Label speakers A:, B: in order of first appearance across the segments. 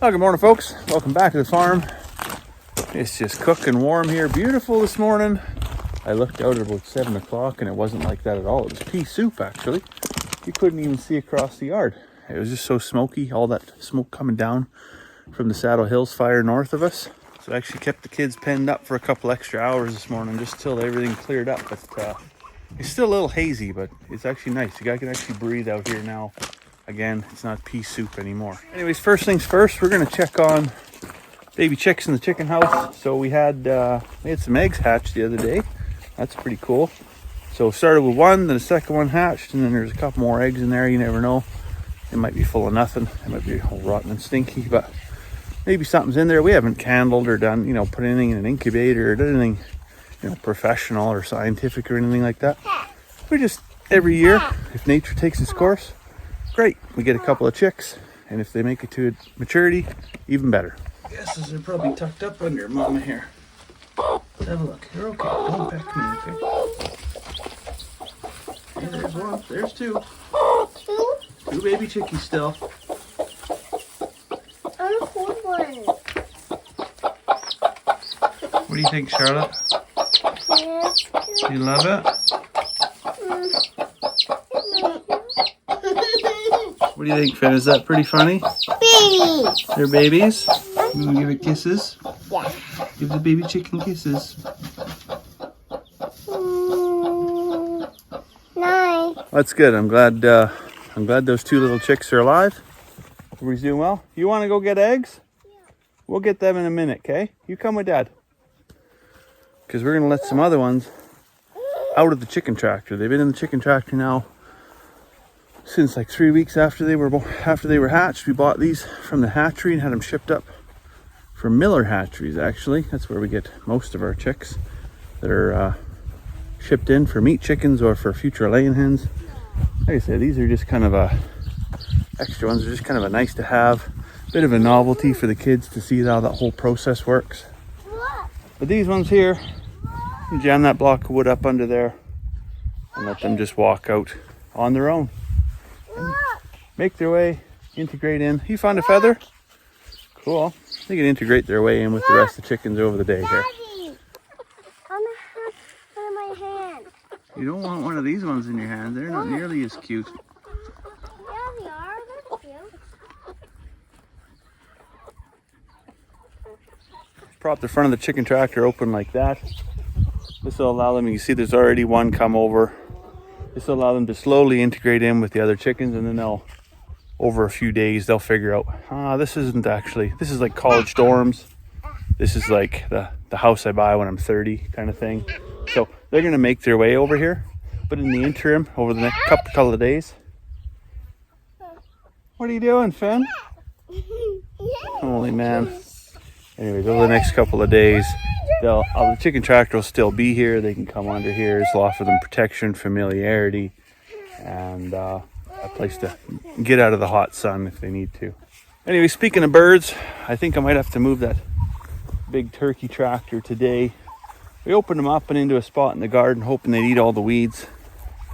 A: Well, good morning, folks. Welcome back to the farm. It's just cooking warm here. Beautiful this morning. I looked out at about 7 o'clock and it wasn't like that at all. It was pea soup, actually. You couldn't even see across the yard. It was just so smoky, all that smoke coming down from the Saddle Hills fire north of us. So I actually kept the kids penned up for a couple extra hours this morning just till everything cleared up. But it's still a little hazy, but it's actually nice. You guys can actually breathe out here now. Again, it's not pea soup anymore. Anyways, first things first, we're gonna check on baby chicks in the chicken house. So we had some eggs hatched the other day. That's pretty cool. So started with one, then the second one hatched, and then there's a couple more eggs in there. You never know. It might be full of nothing. It might be all rotten and stinky, but maybe something's in there. We haven't candled or done, put anything in an incubator or done anything, professional or scientific or anything like that. We just, every year, if nature takes its course, great. We get a couple of chicks, and if they make it to maturity, even better. I guess they're probably tucked up under mama here. Let's have a look. You're okay. Don't peck me, okay? Hey, there's one. There's two. Two baby chickies still.
B: I'm a cool one.
A: What do you think, Charlotte?
B: Yes.
A: You love it? What do you think, Finn? Is that pretty funny?
B: Babies.
A: They're babies? You want to give it kisses?
B: Yeah.
A: Give the baby chicken kisses.
B: Nice.
A: That's good. I'm glad those two little chicks are alive. Everybody's doing well. You want to go get eggs?
B: Yeah.
A: We'll get them in a minute, okay? You come with Dad. Because we're going to let some other ones out of the chicken tractor. They've been in the chicken tractor now since like 3 weeks after they were hatched. We bought these from the hatchery and had them shipped up from Miller Hatcheries, actually. That's where we get most of our chicks that are shipped in for meat chickens or for future laying hens. Like I said, these are just kind of extra ones. They're just kind of a nice to have, bit of a novelty for the kids to see how that whole process works. But these ones here, you jam that block of wood up under there and let them just walk out on their own. And make their way, integrate in. You found a feather? Cool. They can integrate their way in with the rest of the chickens over the day here.
B: Daddy, I'm gonna have one in my hand.
A: You don't want one of these ones in your hand. They're not nearly as cute.
B: Yeah, they are. They're cute.
A: Prop the front of the chicken tractor open like that. This will allow them, you see there's already one come over. This will allow them to slowly integrate in with the other chickens, and then over a few days, they'll figure out, this is like college dorms. This is like the house I buy when I'm 30 kind of thing. So they're gonna make their way over here. But in the interim, over the next couple of days. What are you doing, Finn? Holy man. Anyways, over the next couple of days, the chicken tractor will still be here. They can come under here. This will offer them protection, familiarity, and a place to get out of the hot sun if they need to. Anyway, speaking of birds, I think I might have to move that big turkey tractor today. We opened them up and into a spot in the garden, hoping they'd eat all the weeds.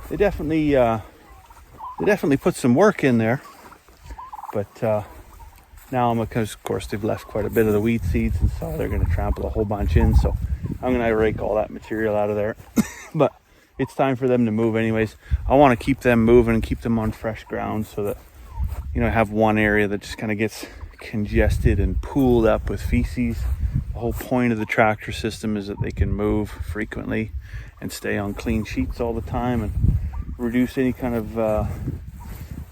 A: They definitely put some work in there, but now, because of course they've left quite a bit of the weed seeds, and so they're going to trample a whole bunch in. So I'm going to rake all that material out of there. But it's time for them to move anyways. I want to keep them moving and keep them on fresh ground so that, I have one area that just kind of gets congested and pooled up with feces. The whole point of the tractor system is that they can move frequently and stay on clean sheets all the time and reduce any kind of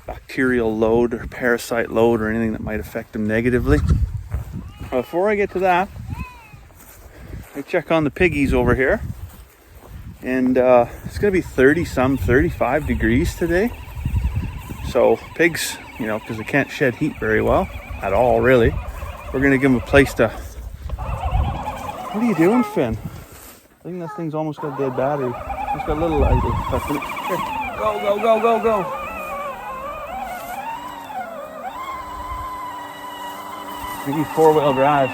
A: bacterial load or parasite load or anything that might affect them negatively. Before I get to that, I check on the piggies over here, and it's gonna be 35 degrees today. So pigs, because they can't shed heat very well at all, really, we're gonna give them a place to. What are you doing, Finn? I think that thing's almost got dead battery. It's got a little light. Here, go. Maybe 4-wheel drive.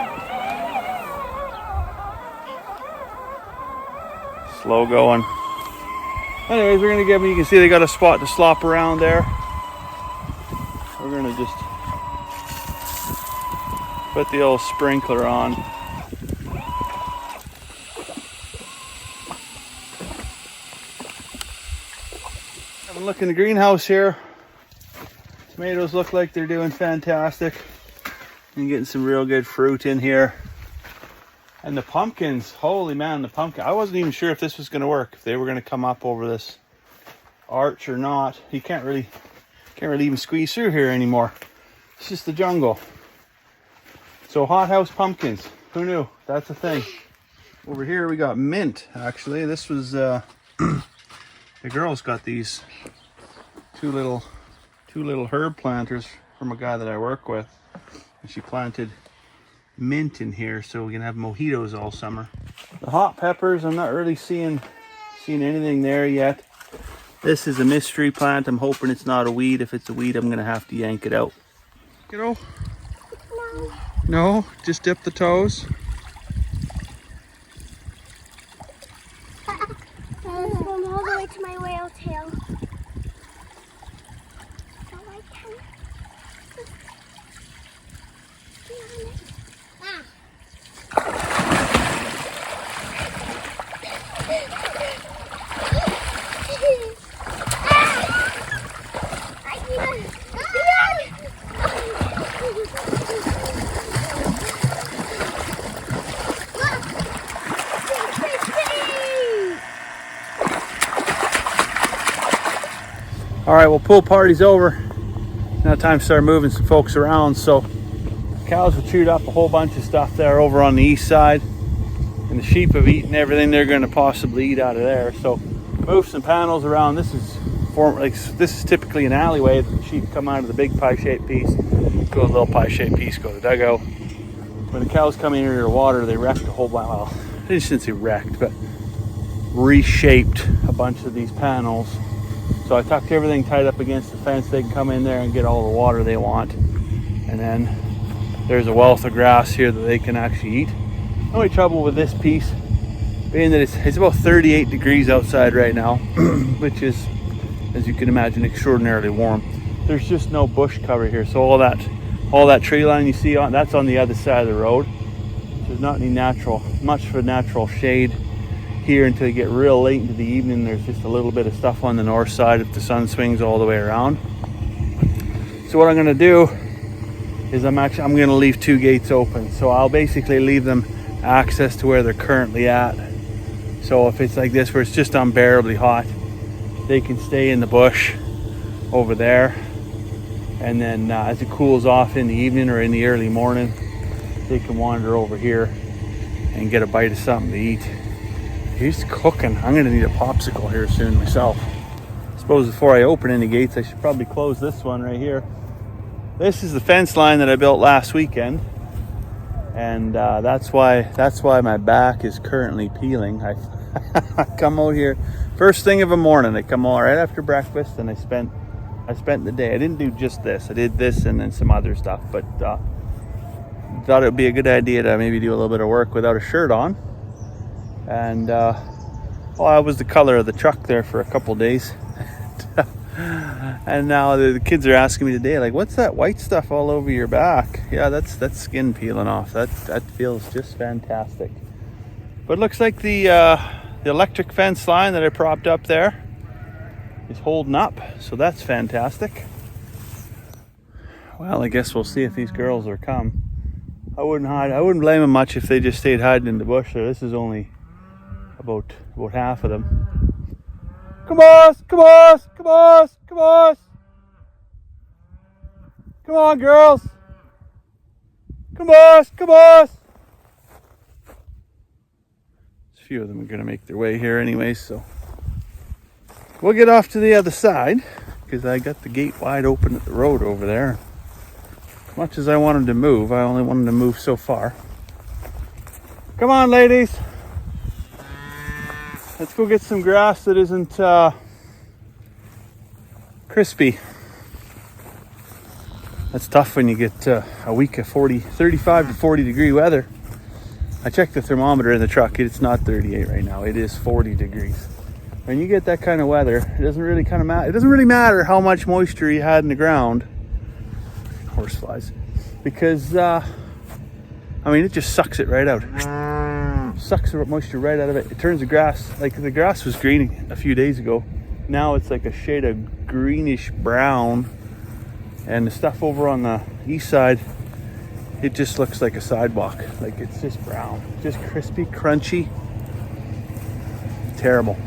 A: Slow going. Anyways, we're gonna give them, you can see they got a spot to slop around there. We're gonna just Put the old sprinkler on. Have a look in the greenhouse here. Tomatoes look like they're doing fantastic. And getting some real good fruit in here. And the pumpkins, holy man, the pumpkin. I wasn't even sure if this was going to work, if they were going to come up over this arch or not. You can't really even squeeze through here anymore. It's just the jungle. So hothouse pumpkins, who knew? That's a thing. Over here we got mint, actually. This was, the girls got these two little herb planters from a guy that I work with. And she planted mint in here so we can have mojitos all summer. The hot peppers, I'm not really seeing anything there yet. This is a mystery plant. I'm hoping it's not a weed. If it's a weed, I'm gonna have to yank it out. Kiddo?
B: No.
A: No, just dip the toes.
B: I'm going all the way to my whale tail. So I can get on it.
A: All right, well, pool party's over. Now time to start moving some folks around. So cows have chewed up a whole bunch of stuff there over on the east side, and the sheep have eaten everything they're going to possibly eat out of there. So move some panels around. This is typically an alleyway. The sheep come out of the big pie-shaped piece, go to the little pie-shaped piece, go to the dugout. When the cows come in here to water, they wrecked a whole bunch. Well, I shouldn't say wrecked, but reshaped a bunch of these panels. So I tucked everything tight up against the fence. They can come in there and get all the water they want. And then there's a wealth of grass here that they can actually eat. The only trouble with this piece being that it's about 38 degrees outside right now, which is, as you can imagine, extraordinarily warm. There's just no bush cover here. So all that tree line you see that's on the other side of the road. There's not any much for natural shade here until you get real late into the evening. There's just a little bit of stuff on the north side if the sun swings all the way around. So what I'm going to do is I'm going to leave two gates open. So I'll basically leave them access to where they're currently at. So if it's like this where it's just unbearably hot, they can stay in the bush over there, and then as it cools off in the evening or in the early morning, they can wander over here and get a bite of something to eat. He's cooking. I'm gonna need a popsicle here soon myself. I suppose before I open any gates, I should probably close this one right here. This is the fence line that I built last weekend, and that's why my back is currently peeling. I come out here first thing of a morning. I come out right after breakfast, and I spent the day. I didn't do just this. I did this and then some other stuff, but thought it would be a good idea to maybe do a little bit of work without a shirt on. And I was the color of the truck there for a couple days. And now the kids are asking me today, like, what's that white stuff all over your back? Yeah, that's skin peeling off. That feels just fantastic. But it looks like the electric fence line that I propped up there is holding up, so that's fantastic. Well, I guess we'll see if these girls are come. I wouldn't blame them much if they just stayed hiding in the bush there. This is only about half of them. Come on, come on, come on, come on. Come on, girls. Come on, come on. A few of them are going to make their way here anyway, so we'll get off to the other side because I got the gate wide open at the road over there. As much as I wanted to move, I only wanted to move so far. Come on, ladies. Let's go get some grass that isn't crispy. That's tough when you get a week of 35 to 40 degree weather. I checked the thermometer in the truck. It's not 38 right now. It is 40 degrees. When you get that kind of weather, it doesn't really matter how much moisture you had in the ground. Horseflies. Because I mean, it just sucks it right out. Sucks the moisture right out of it. It turns the grass, like the grass was green a few days ago. Now it's like a shade of greenish brown. And the stuff over on the east side, it just looks like a sidewalk. Like it's just brown, just crispy, crunchy. Terrible.